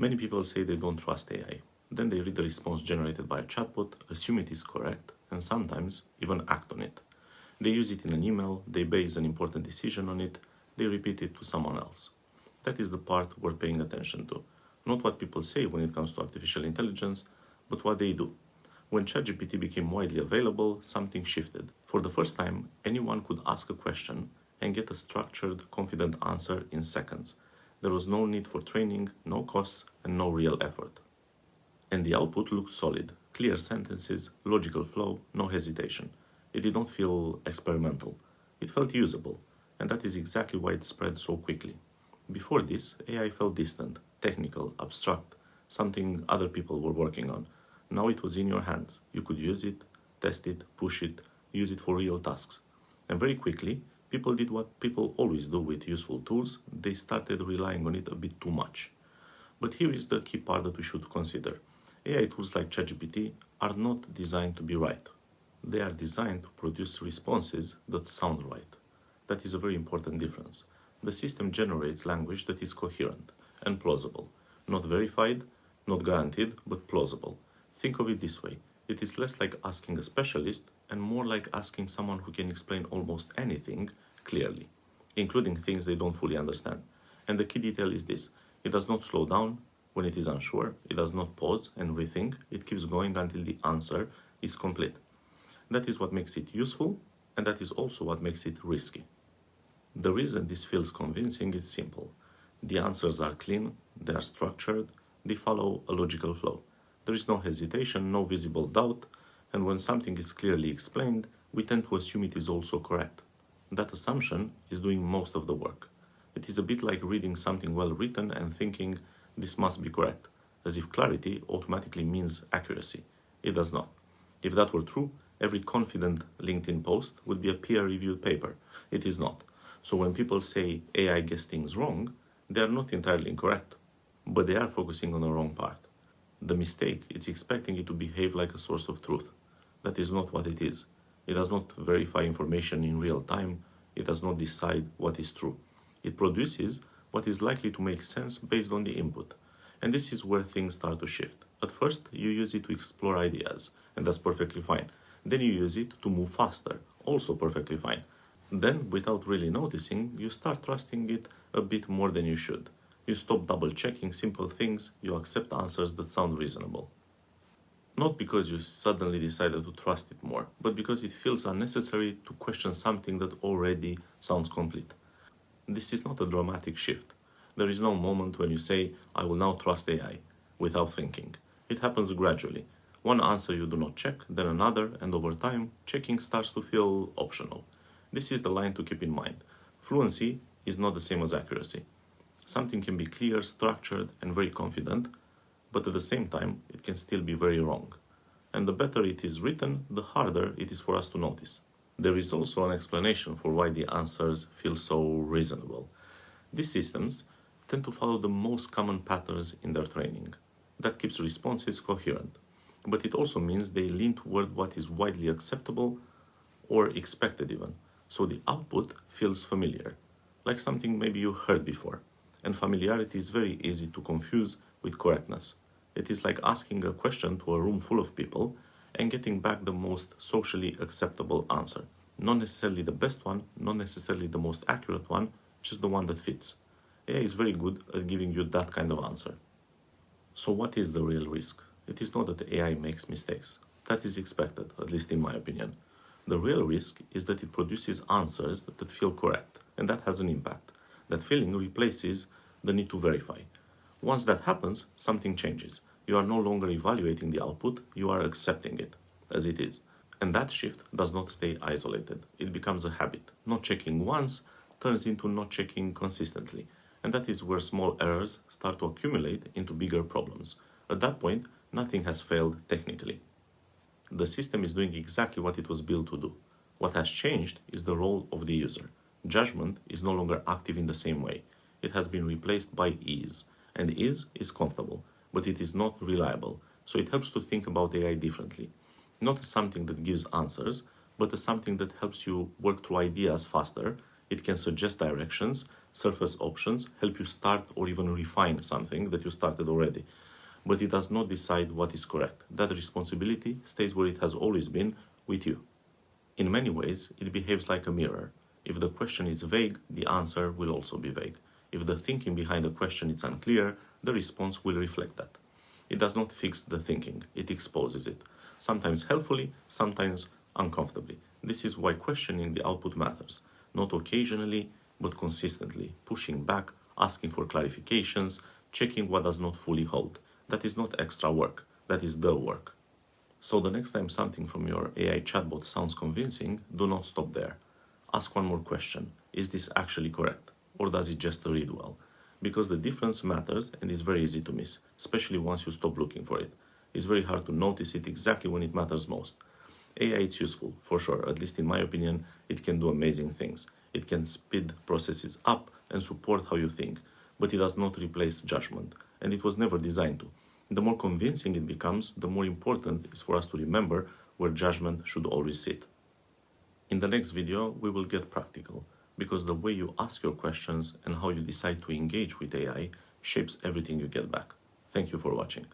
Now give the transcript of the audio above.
Many people say they don't trust AI. Then they read the response generated by a chatbot, assume it is correct, and sometimes even act on it. They use it in an email, they base an important decision on it, they repeat it to someone else. That is the part worth paying attention to. Not what people say when it comes to artificial intelligence, but what they do. When ChatGPT became widely available, something shifted. For the first time, anyone could ask a question and get a structured, confident answer in seconds. There was no need for training, no costs, and no real effort. And the output looked solid. Clear sentences, logical flow, no hesitation. It did not feel experimental. It felt usable, and that is exactly why it spread so quickly. Before this, AI felt distant, technical, abstract, something other people were working on. Now it was in your hands. You could use it, test it, push it, use it for real tasks. And very quickly, people did what people always do with useful tools. They started relying on it a bit too much. But here is the key part that we should consider. AI tools like ChatGPT are not designed to be right. They are designed to produce responses that sound right. That is a very important difference. The system generates language that is coherent and plausible. Not verified, not guaranteed, but plausible. Think of it this way. It is less like asking a specialist and more like asking someone who can explain almost anything clearly, including things they don't fully understand. And the key detail is this. It does not slow down when it is unsure. It does not pause and rethink. It keeps going until the answer is complete. That is what makes it useful, and that is also what makes it risky. The reason this feels convincing is simple. The answers are clean, they are structured, they follow a logical flow. There is no hesitation, no visible doubt, and when something is clearly explained, we tend to assume it is also correct. That assumption is doing most of the work. It is a bit like reading something well written and thinking this must be correct, as if clarity automatically means accuracy. It does not. If that were true, every confident LinkedIn post would be a peer-reviewed paper. It is not. So when people say AI gets things wrong, they are not entirely incorrect, but they are focusing on the wrong part. The mistake is expecting it to behave like a source of truth. That is not what it is. It does not verify information in real time. It does not decide what is true. It produces what is likely to make sense based on the input. And this is where things start to shift. At first, you use it to explore ideas, and that's perfectly fine. Then you use it to move faster, also perfectly fine. Then, without really noticing, you start trusting it a bit more than you should. You stop double-checking simple things, you accept answers that sound reasonable. Not because you suddenly decided to trust it more, but because it feels unnecessary to question something that already sounds complete. This is not a dramatic shift. There is no moment when you say, I will now trust AI, without thinking. It happens gradually. One answer you do not check, then another, and over time, checking starts to feel optional. This is the line to keep in mind. Fluency is not the same as accuracy. Something can be clear, structured, and very confident, but at the same time, it can still be very wrong. And the better it is written, the harder it is for us to notice. There is also an explanation for why the answers feel so reasonable. These systems tend to follow the most common patterns in their training. That keeps responses coherent. But it also means they lean toward what is widely acceptable or expected even. So the output feels familiar, like something maybe you heard before. And familiarity is very easy to confuse with correctness. It is like asking a question to a room full of people and getting back the most socially acceptable answer. Not necessarily the best one, not necessarily the most accurate one, just the one that fits. AI is very good at giving you that kind of answer. So what is the real risk? It is not that AI makes mistakes. That is expected, at least in my opinion. The real risk is that it produces answers that feel correct, and that has an impact. That feeling replaces the need to verify. Once that happens, something changes. You are no longer evaluating the output, you are accepting it as it is. And that shift does not stay isolated. It becomes a habit. Not checking once turns into not checking consistently. And that is where small errors start to accumulate into bigger problems. At that point, nothing has failed technically. The system is doing exactly what it was built to do. What has changed is the role of the user. Judgment is no longer active in the same way. It has been replaced by ease. And ease is comfortable, but it is not reliable. So it helps to think about AI differently. Not as something that gives answers, but as something that helps you work through ideas faster. It can suggest directions, surface options, help you start or even refine something that you started already. But it does not decide what is correct. That responsibility stays where it has always been, with you. In many ways, it behaves like a mirror. If the question is vague, the answer will also be vague. If the thinking behind the question is unclear, the response will reflect that. It does not fix the thinking, it exposes it. Sometimes helpfully, sometimes uncomfortably. This is why questioning the output matters. Not occasionally, but consistently. Pushing back, asking for clarifications, checking what does not fully hold. That is not extra work, that is the work. So the next time something from your AI chatbot sounds convincing, do not stop there. Ask one more question. Is this actually correct? Or does it just read well? Because the difference matters and is very easy to miss, especially once you stop looking for it. It's very hard to notice it exactly when it matters most. AI is useful, for sure, at least in my opinion, it can do amazing things. It can speed processes up and support how you think, but it does not replace judgment, and it was never designed to. The more convincing it becomes, the more important it is for us to remember where judgment should always sit. In the next video, we will get practical, because the way you ask your questions and how you decide to engage with AI shapes everything you get back. Thank you for watching.